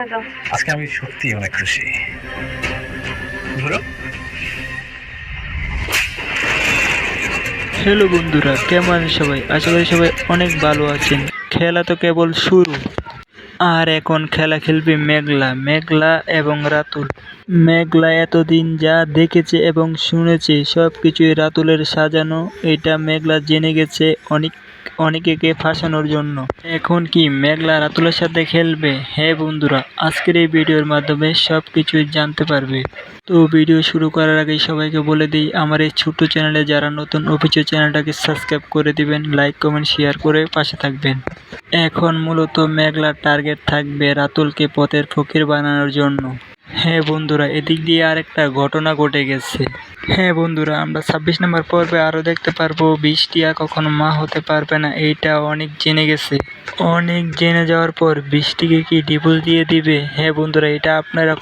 আজকে আমি সত্যি অনেক খুশি। হ্যালো বন্ধুরা, কেমন আছেন সবাই? আশা করি সবাই অনেক ভালো আছেন। খেলা তো কেবল শুরু, আর এখন খেলা খেলবে মেঘলা এবং রাতুল। মেঘলা এতদিন যা দেখেছে এবং শুনেছে সব কিছুই রাতুলের সাজানো। এটা মেঘলা জেনে গেছে অনেকে ফাঁসানোর জন্য। এখন কি মেঘলা রাতুলের সাথে খেলবে? হ্যাঁ বন্ধুরা, আজকের এই ভিডিওর মাধ্যমে সব কিছুই জানতে পারবে। তো ভিডিও শুরু করার আগে সবাইকে বলে দিই, আমার এই ছোট্ট চ্যানেলে যারা নতুন, অফিসিয়াল চ্যানেলটাকে সাবস্ক্রাইব করে দিবেন, লাইক কমেন্ট শেয়ার করে পাশে থাকবেন। এখন মূলত মেঘলার টার্গেট থাকবে রাতুলকে পথের ফকির বানানোর জন্য। হ্যাঁ বন্ধুরা, এদিক দিয়ে আরেকটা ঘটনা ঘটে গেছে। হ্যাঁ বন্ধুরা, আমরা 26 নম্বর পর্বে আরও দেখতে পারবো বৃষ্টিয়া কখনো মা হতে পারবে না, এইটা অনেক জেনে গেছে। অনেক জেনে যাওয়ার পর বৃষ্টিকে কি ডিভোর্স দিয়ে দিবে? হ্যাঁ বন্ধুরা, এটা আপনারা